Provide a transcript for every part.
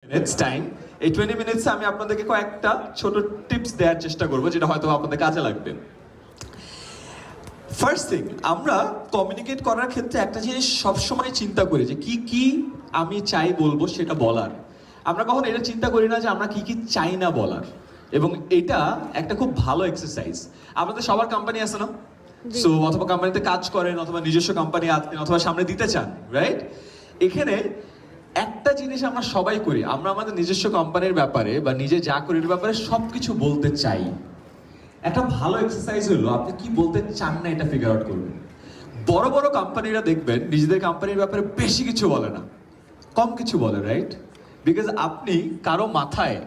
Minutes time. এই 20 মিনিটসে আমি আপনাদেরকে কয়েকটা ছোট টিপস দেওয়ার চেষ্টা করবো, যেটা হয়তো আপনাদের কাজে লাগবে। ফার্স্ট থিং, আমরা কমিউনিকেট করার ক্ষেত্রে একটা জিনিস সবসময় চিন্তা করি যে কি কি আমি চাই বলবো সেটা বলার। আমরা কখনো এটা চিন্তা করি না যে আমরা কি কি চাই না বলার। এবং এটা একটা খুব ভালো এক্সারসাইজ। আপনাদের সবার কোম্পানি আছে না? সো অথবা কোম্পানিতে কাজ করেন, অথবা নিজস্ব কোম্পানি আছেন, অথবা সামনে দিতে চান, রাইট? এখানে একটা জিনিস আমরা সবাই করি, আমরা আমাদের নিজস্ব কোম্পানির ব্যাপারে বা নিজে যা করি এর ব্যাপারে সবকিছু বলতে চাই। একটা ভালো এক্সারসাইজ হলো আপনি কি বলতে চান না এটা ফিগার আউট করবেন। বড় বড় কোম্পানিরা দেখবেন নিজেদের কোম্পানির ব্যাপারে বেশি কিছু বলে না, কম কিছু বলে, রাইট? বিকজ আপনি কারো মাথায়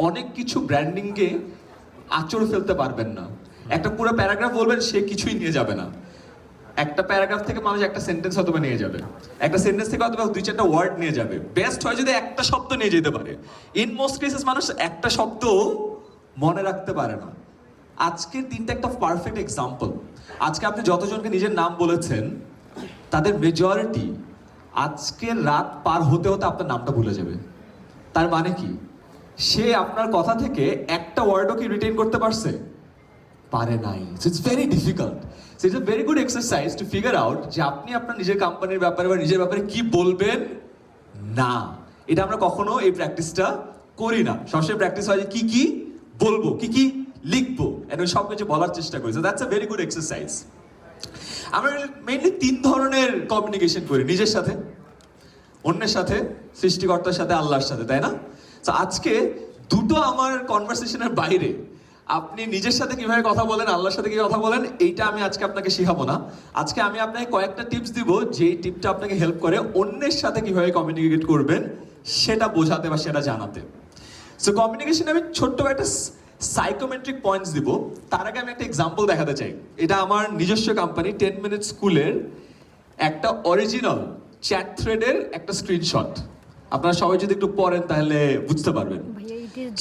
অনেক কিছু ব্র্যান্ডিংকে আঁচড় ফেলতে পারবেন না। একটা পুরো প্যারাগ্রাফ বলবেন, সে কিছুই নিয়ে যাবে না। একটা প্যারাগ্রাফ থেকে মানুষ একটা সেন্টেন্স হয়তো নিয়ে যাবে, একটা সেন্টেন্স থেকে হয়তো 2-4টা ওয়ার্ড নিয়ে যাবে। বেস্ট হয় যদি একটা শব্দ নিয়ে যেতে পারে। ইন মোস্ট কেসেস মানুষ একটা শব্দ মনে রাখতে পারে না। আজকের দিনটা একটা পারফেক্ট এক্সাম্পল। আজকে আপনি যতজনকে নিজের নাম বলেছেন তাদের মেজরিটি আজকের রাত পার হতে হতে আপনার নামটা ভুলে যাবে। তার মানে কি? সে আপনার কথা থেকে একটা ওয়ার্ডও কি রিটেইন করতে পারছে? পারে নাই। So it's very difficult. So it's a very good exercise to figure out যে আপনি আপনার নিজের কোম্পানির ব্যাপারে বা নিজের ব্যাপারে কি বলবেন না। এটা আমরা কখনো এই প্র্যাকটিসটা করি না। সবসময় প্র্যাকটিস হয় যে কি কি বলবো, কি কি লিখবো, এবং সব কিছু বলার চেষ্টা করি। So that's a very good exercise. আমরা মেইনলি 3 ধরনের কমিউনিকেশন করি: নিজের সাথে, অন্যের সাথে, সৃষ্টিকর্তার সাথে, আল্লাহর সাথে, তাই না? তো আজকে দুটো আমার কনভারসেশনের বাইরে আপনি নিজের সাথে কিভাবে কথা বলেন, আল্লাহর সাথে কিভাবে কথা বলেন, এইটা আমি আজকে আপনাকে শিখাবো না। আজকে আমি আপনাকে কয়েকটা টিপস দিব, যেই টিপটা আপনাকে হেল্প করে অন্যের সাথে কিভাবে কমিউনিকেট করবেন সেটা বোঝাতে বা সেটা জানাতে। সো কমিউনিকেশনে আমি ছোট্ট একটা সাইকোমেট্রিক পয়েন্টস দিব। তার আগে আমি একটা এক্সাম্পল দেখাতে চাই। এটা আমার নিজস্ব কোম্পানি 10 মিনিট স্কুলের একটা অরিজিনাল চ্যাট থ্রেডের একটা স্ক্রিনশট। আপনারা সবাই যদি একটু পড়েন তাহলে বুঝতে পারবেন।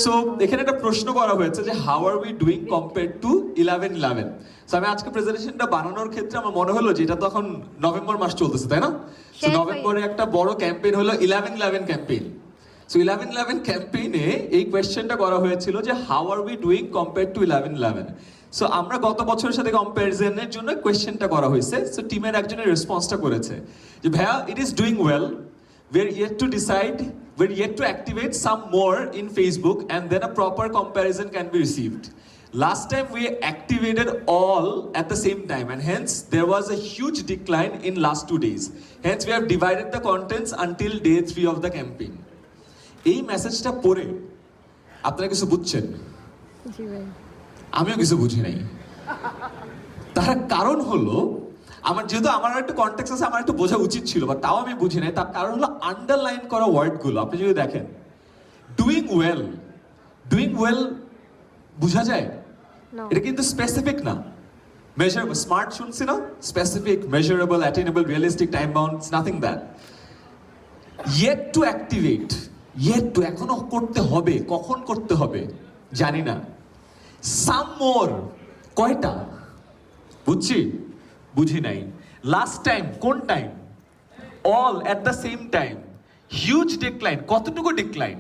সো এখানে একটা প্রশ্ন করা হয়েছে যে how are we doing compare to 11/11। So আমি আজকে প্রেজেন্টেশনটা বানানোর ক্ষেত্রে আমার মনে হলো যে এটা তখন নভেম্বর মাস চলতেছে, তাই না? সো নভেম্বরে একটা বড় ক্যাম্পেইন হলো 11/11 ক্যাম্পেইন। সো 11/11 ক্যাম্পেইনে এই কোয়েশ্চেনটা করা হয়েছিল যে how are we doing compare to 11/11। So আমরা গত বছরের সাথে কম্প্যারিজনের জন্য কোয়েশ্চেনটা করা হয়েছে। সো টিমের একজনের রেসপন্সটা করেছে যে ভাইয়া, it is doing well, we are yet to decide, we're yet to activate some more in Facebook, and then a proper comparison can be received. Last time we activated all at the same time, and hence there was a huge decline in last 2 days. Hence we have divided the contents until day 3 of the campaign. এই মেসেজটা পড়ে আপনারা কিছু বুঝছেন? আমিও কিছু বুঝি নাই। তার কারণ হলো যেহেতু আমার একটা কনটেক্সট আছে, আমার একটু বোঝা উচিত ছিল, বা তাও আমি বুঝি নাই। তার কারণ হলো আন্ডারলাইন করা ওয়ার্ডগুলো। আপনি যদি দেখেন ডুইং ওয়েল বোঝা যায়, এটা কিন্তু স্পেসিফিক না, মেজারেবল। স্মার্ট শুনছি না? Specific, measurable, attainable, realistic, time bound, nothing that. Yet two activate, এখনো করতে হবে, কখন করতে হবে জানি না। সাম মোর, কয়টা বুঝি নাই। লাস্ট টাইম, কোন time? All at the same time. Huge decline, কতটুকু decline?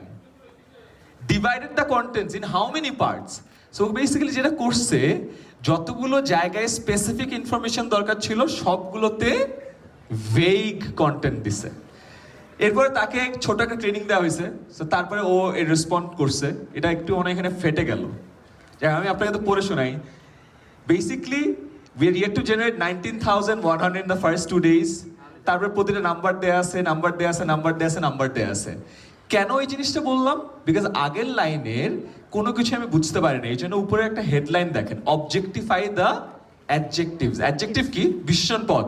Divided the contents in how many parts. So basically যেটা করছে, যতগুলো জায়গায় স্পেসিফিক ইনফরমেশন দরকার ছিল সবগুলোতে ভেগ কন্টেন্ট দিছে। এরপরে তাকে ছোট একটা ট্রেনিং দেওয়া হয়েছে। সো তারপরে ও রেসপন্ড করছে। এটা একটু এখানে ফেটে গেল। আমি আপনাকে তো পড়ে শোনাই। Basically we are yet to generate 19,100 in the first 2 days. তারপরে প্রতিটা নাম্বার দেয়া আছে। কেন এই জিনিসটা বললাম? বিকজ আগের লাইনের কোনো কিছু আমি বুঝতে পারিনি, এই জন্য উপরে একটা হেডলাইন দেখেন, অবজেক্টিফাই দ্য অ্যাডজেক্টিভস। অ্যাডজেক্টিভ কি? বিশেষণ পদ।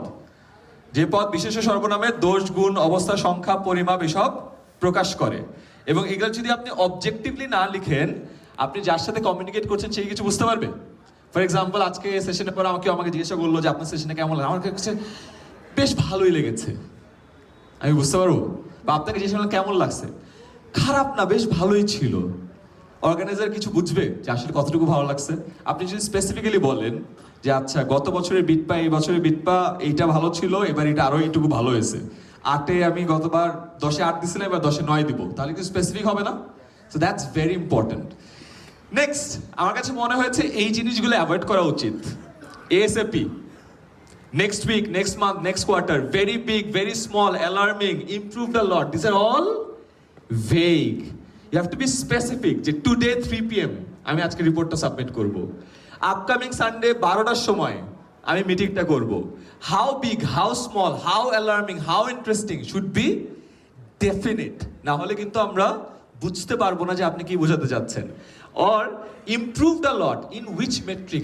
যে পদ বিশেষ সর্বনামের দোষ, গুণ, অবস্থা, সংখ্যা, পরিমাপ এসব প্রকাশ করে। এবং এগুলো যদি আপনি অবজেক্টিভলি না লিখেন, আপনি যার সাথে কমিউনিকেট করছেন সেই কিছু বুঝতে পারবে। ফর এক্সাম্পল, আজকে সেশনের পর আমাকে জিজ্ঞাসা করলো যে আপনার সেশনে কেমন লাগে। আমার কাছে বেশ ভালোই লেগেছে, আমি বুঝতে পারবো। বা আপনাকে জিজ্ঞাসা করলাম কেমন লাগছে, খারাপ না, বেশ ভালোই ছিল। অর্গানাইজার কিছু বুঝবে যে আসলে কতটুকু ভালো লাগছে। আপনি যদি স্পেসিফিক্যালি বলেন যে আচ্ছা গত বছরের বিটপা, এই বছরের বিটপা এইটা ভালো ছিল, এবার এটা আরো এইটুকু ভালো হয়েছে, 8-এ আমি গতবার 10-এ 8 দিছিলাম, এবার 10-এ 9 দিব, তাহলে কি স্পেসিফিক হবে না? So that's very important. Next, আমার কাছে মনে হয়েছে এই জিনিসগুলো অ্যাভয়েড করা উচিত। ASAP, next week, next month, next quarter, very big, very small, alarming, improved a lot. These are all vague. You have to be specific. যে today 3 PM আমি আজকে রিপোর্টটা সাবমিট করব। আপকামিং সানডে 12টার সময় আমি মিটিংটা করব। How big, how small, how alarming, how interesting should be definite. না হলে কিন্তু আমরা বুঝতে পারবো না যে আপনি কি বোঝাতে চাচ্ছেন। Or improved a lot, in which metric?